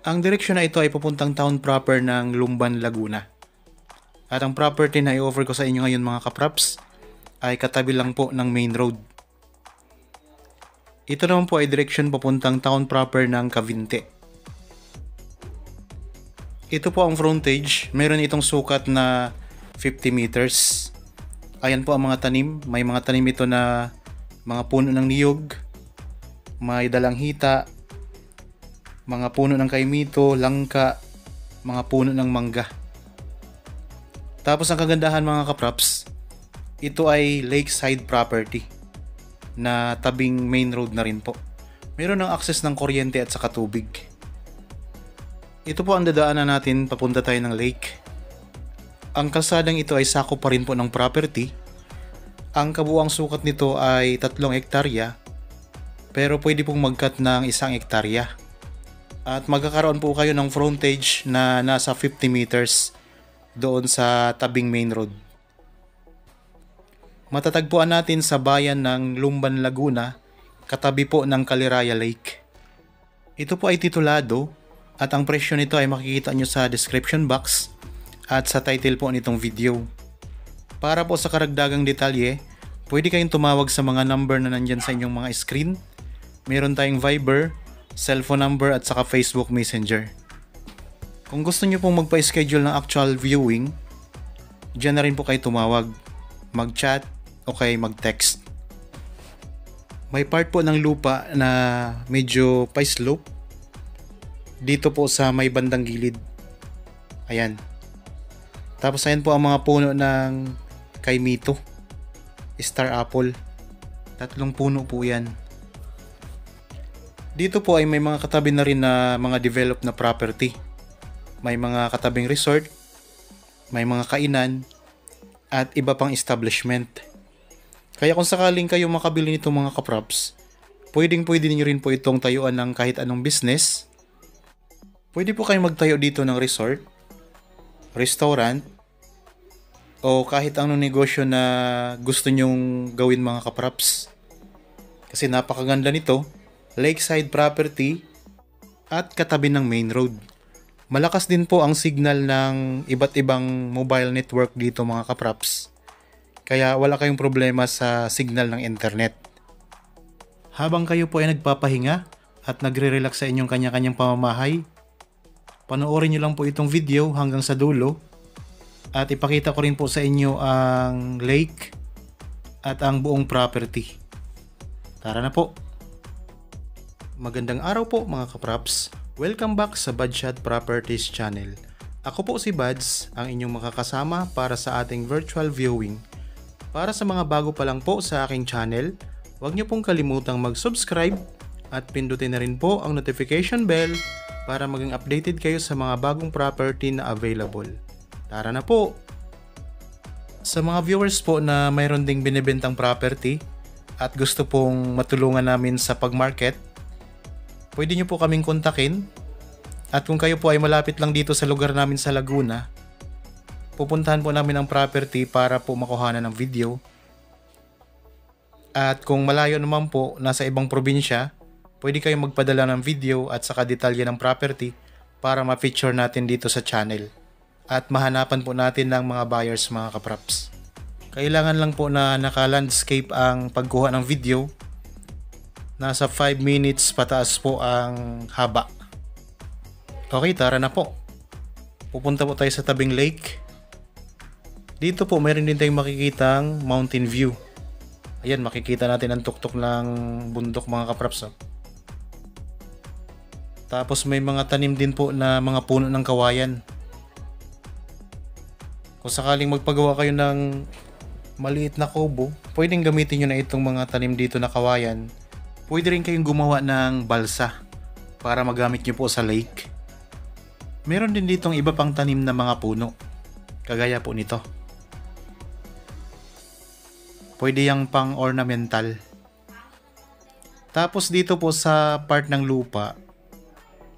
Ang direksyon na ito ay papuntang town proper ng Lumban, Laguna. At ang property na i-offer ko sa inyo ngayon mga kapraps ay katabi lang po ng main road. Ito naman po ay direksyon papuntang town proper ng Cavite. Ito po ang frontage, meron itong sukat na 50 meters. Ayan po ang mga tanim, may mga tanim ito na mga puno ng niyog, may dalanghita, mga puno ng kaimito, langka, mga puno ng mangga. Tapos ang kagandahan mga kapraps, ito ay lakeside property na tabing main road na rin po. Meron ng access ng kuryente at saka tubig. Ito po ang dadaanan natin papunta tayo ng lake. Ang kalsadang ito ay sakop pa rin po ng property. Ang kabuuang sukat nito ay 3 hektarya, pero pwede pong mag-cut ng 1 hektarya. At magkakaroon po kayo ng frontage na nasa 50 meters doon sa tabing main road. Matatagpuan natin sa bayan ng Lumban, Laguna, katabi po ng Caliraya Lake. Ito po ay titulado at ang presyo nito ay makikita nyo sa description box at sa title po nitong video. Para po sa karagdagang detalye, pwede kayong tumawag sa mga number na nandyan sa inyong mga screen. Meron tayong Viber, cellphone number at saka Facebook Messenger. Kung gusto nyo pong magpa-schedule ng actual viewing, dyan na rin po kayo tumawag, mag-chat o kaya mag-text. May part po ng lupa na medyo pa-slope dito po sa may bandang gilid. Ayan. Tapos ayan po ang mga puno ng kaimito, star apple. 3 puno po yan. Dito po ay may mga katabi na rin na mga developed na property. May mga katabing resort, may mga kainan, at iba pang establishment. Kaya kung sakaling kayo makabili nito mga kaprops, pwede niyo rin po itong tayuan ng kahit anong business. Pwede po kayong magtayo dito ng resort, restaurant, o kahit anong negosyo na gusto nyong gawin mga kaprops. Kasi napakaganda nito, lakeside property at katabi ng main road. Malakas din po ang signal ng iba't ibang mobile network dito mga kaprops. Kaya wala kayong problema sa signal ng internet. Habang kayo po ay nagpapahinga at nagre-relax sa inyong kanya-kanyang pamamahay, panoorin nyo lang po itong video hanggang sa dulo at ipakita ko rin po sa inyo ang lake at ang buong property. Tara na po! Magandang araw po mga kapraps. Welcome back sa Badshot Properties channel. Ako po si Bads, ang inyong makakasama para sa ating virtual viewing. Para sa mga bago pa lang po sa aking channel, huwag niyo pong kalimutang mag-subscribe at pindutin na rin po ang notification bell para maging updated kayo sa mga bagong property na available. Tara na po! Sa mga viewers po na mayroon ding binibentang property at gusto pong matulungan namin sa pag-market, pwede nyo po kaming kontakin. At kung kayo po ay malapit lang dito sa lugar namin sa Laguna, pupuntahan po namin ang property para po makuhanan ng video. At kung malayo naman po, nasa ibang probinsya, pwede kayong magpadala ng video at saka detalye ng property para ma-feature natin dito sa channel. At mahanapan po natin ng mga buyers mga kapraps. Kailangan lang po na naka-landscape ang pagkuha ng video. Nasa 5 minutes pataas po ang haba. Okay, tara na po. Pupunta po tayo sa tabing lake. Dito po meron din tayong makikitang mountain view. Ayan, makikita natin ang tuktok ng bundok mga kapraps. Tapos may mga tanim din po na mga puno ng kawayan. Kung sakaling magpagawa kayo ng maliit na kubo, pwedeng gamitin nyo na itong mga tanim dito na kawayan. Pwede rin kayong gumawa ng balsa para magamit nyo po sa lake. Meron din ditong iba pang tanim na mga puno, kagaya po nito. Pwede yang pang ornamental. Tapos dito po sa part ng lupa,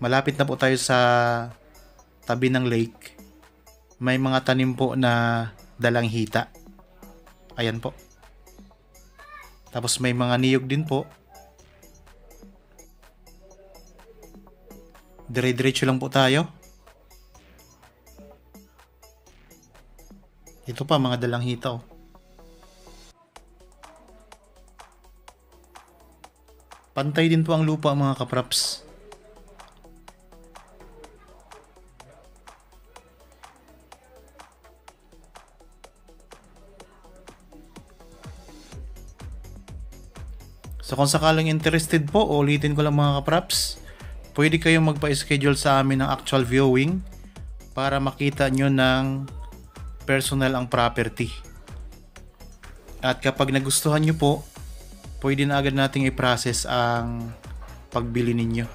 malapit na po tayo sa tabi ng lake. May mga tanim po na dalanghita. Ayan po. Tapos may mga niyog din po. Dire-diretso lang po tayo. Ito pa, mga dalang hitaw. Pantay din po ang lupa mga kapraps. So kung sakaling interested po, ulitin ko lang mga kapraps, pwede kayong magpa-schedule sa amin ng actual viewing para makita nyo ng personal ang property. At kapag nagustuhan nyo po, pwede na agad nating i-process ang pagbili ninyo.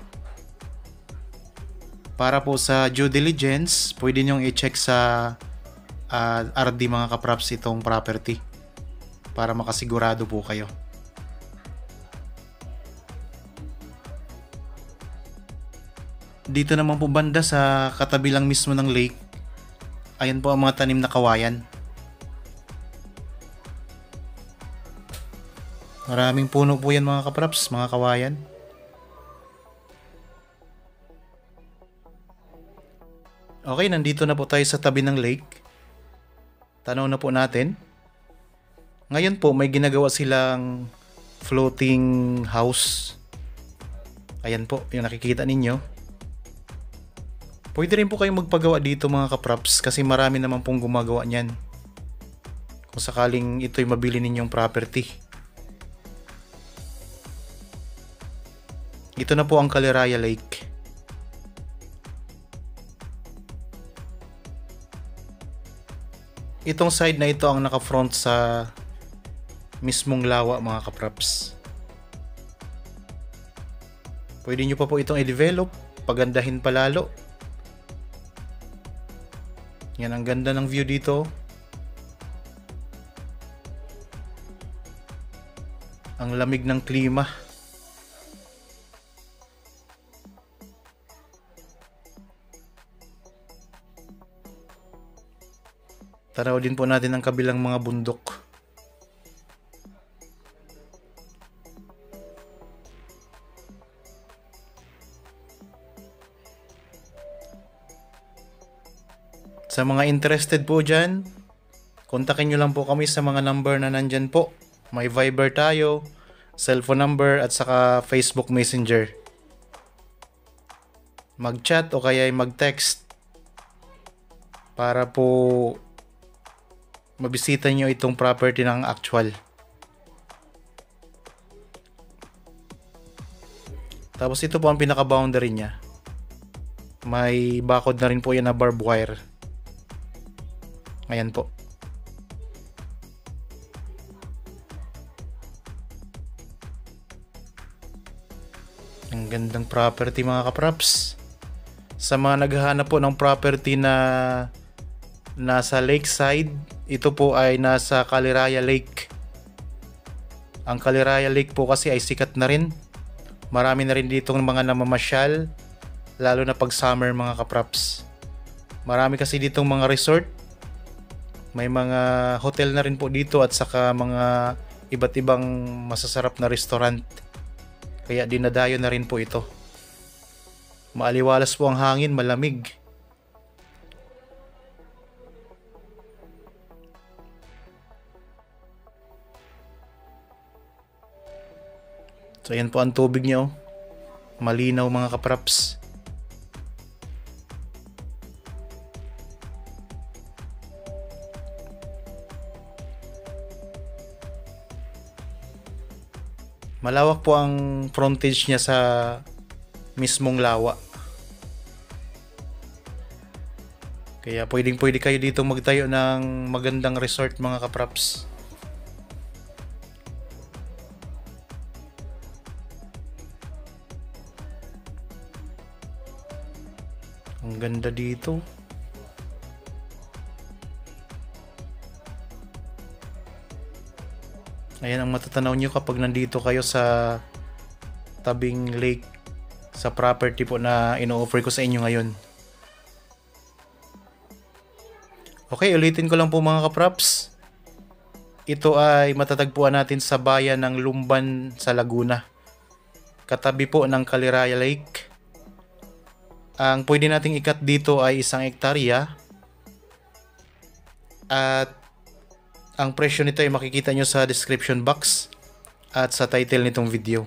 Para po sa due diligence, pwede nyong i-check sa RD mga kapraps itong property para makasigurado po kayo. Dito naman po banda sa katabi lang mismo ng lake, ayan po ang mga tanim na kawayan. Maraming puno po yan mga kapraps, mga kawayan. Okay, nandito na po tayo sa tabi ng lake. Tanaw na po natin. Ngayon po may ginagawa silang floating house. Ayan po, yung nakikita ninyo. Pwede rin po kayong magpagawa dito mga kapraps kasi marami naman pong gumagawa niyan. Kung sakaling ito'y mabili ninyong property. Ito na po ang Caliraya Lake. Itong side na ito ang naka-front sa mismong lawa mga kapraps. Pwede nyo pa po itong i-develop, pagandahin palalo. Yan, ang ganda ng view dito. Ang lamig ng klima. Tanaw din po natin ang kabilang mga bundok. Sa mga interested po dyan, kontakin nyo lang po kami sa mga number na nandyan po. May Viber tayo, cellphone number at saka Facebook Messenger. Mag-chat o kaya mag-text para po mabisita nyo itong property ng actual. Tapos ito po ang pinaka-boundary niya. May bakod na rin po yan na barbed wire. Ayan po. Ang gandang property mga kapraps. Sa mga naghahanap po ng property na nasa lakeside, ito po ay nasa Caliraya Lake. Ang Caliraya Lake po kasi ay sikat na rin. Marami na rin ditong mga namamasyal, lalo na pag summer mga kapraps. Marami kasi ditong mga resort. May mga hotel na rin po dito at saka mga iba't ibang masasarap na restaurant. Kaya dinadayo na rin po ito. Maaliwalas po ang hangin, malamig. So yan po ang tubig niyo. Malinaw mga kapraps. Malawak po ang frontage niya sa mismong lawa. Kaya pwede kayo dito magtayo ng magandang resort mga kapraps. Ang ganda dito. Ayan ang matatanaw nyo kapag nandito kayo sa tabing lake sa property po na ino-offer ko sa inyo ngayon. Okay, ulitin ko lang po mga kapraps. Ito ay matatagpuan natin sa bayan ng Lumban sa Laguna. Katabi po ng Caliraya Lake. Ang pwede nating ikat dito ay 1 hektarya at ang presyo nito ay makikita nyo sa description box at sa title nitong video.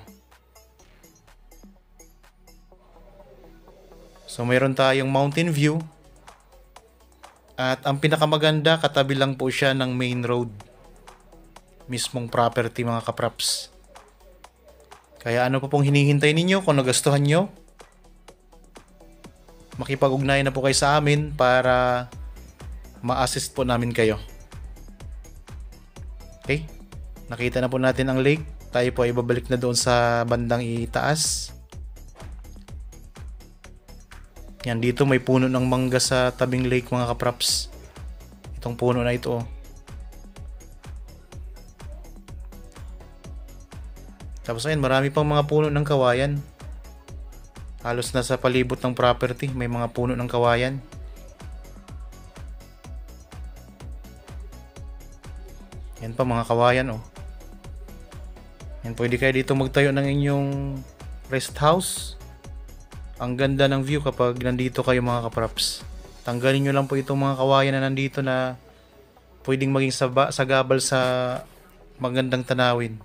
So mayroon tayong mountain view at ang pinakamaganda, katabi lang po siya ng main road, mismong property mga kapraps. Kaya ano pa pong hinihintay ninyo? Kung nagustuhan nyo, makipag-ugnayan na po kayo sa amin para ma-assist po namin kayo. Okay, nakita na po natin ang lake. Tayo po ay babalik na doon sa bandang itaas. Yan, dito may puno ng mangga sa tabing lake mga kapraps. Itong puno na ito. Tapos ayun, marami pang mga puno ng kawayan. Halos nasa palibot ng property may mga puno ng kawayan. Yan pa mga kawayan oh. Yan, pwede kayo dito magtayo ng inyong rest house. Ang ganda ng view kapag nandito kayo mga kapraps. Tanggalin nyo lang po itong mga kawayan na nandito na pwedeng maging sagabal sa magandang tanawin.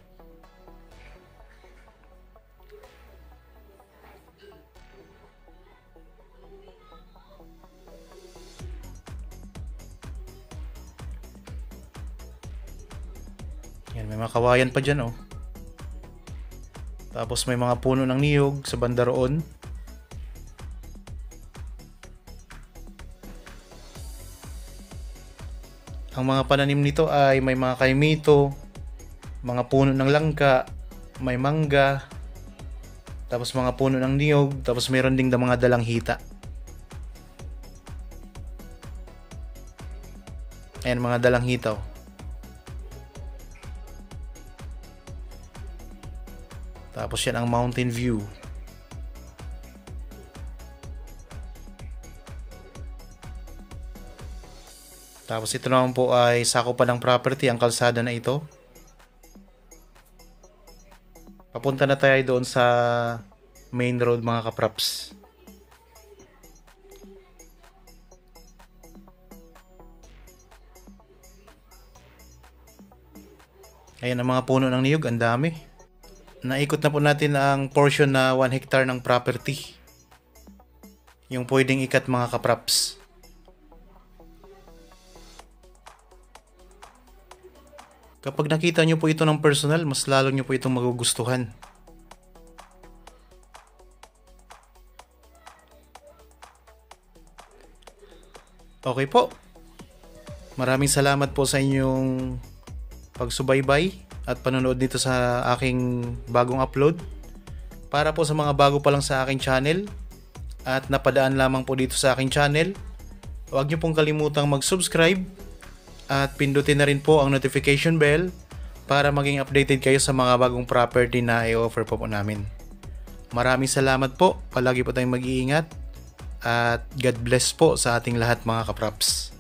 Yan, may mga kawayan pa dyan oh. Tapos may mga puno ng niyog sa banda roon. Ang mga pananim nito ay may mga kaimito, mga puno ng langka, may mangga, tapos mga puno ng niyog, tapos mayroon ding mga dalanghita. Ayan, mga dalanghita oh. Tapos yan ang mountain view. Tapos ito naman po ay sakupan ng property, ang kalsada na ito. Papunta na tayo doon sa main road mga kapraps. Ayan ang mga puno ng niyog, ang dami. Naikot na po natin ang portion na 1 hectare ng property. Yung pwedeng ikat mga kapraps. Kapag nakita nyo po ito ng personal, mas lalo nyo po itong magugustuhan. Okay po. Maraming salamat po sa inyong pagsubaybay at panonood dito sa aking bagong upload. Para po sa mga bago pa lang sa aking channel at napadaan lamang po dito sa aking channel, huwag nyo pong kalimutang mag-subscribe at pindutin na rin po ang notification bell para maging updated kayo sa mga bagong property na i-offer po namin. Maraming salamat po. Palagi po tayong mag-iingat at God bless po sa ating lahat mga kapraps.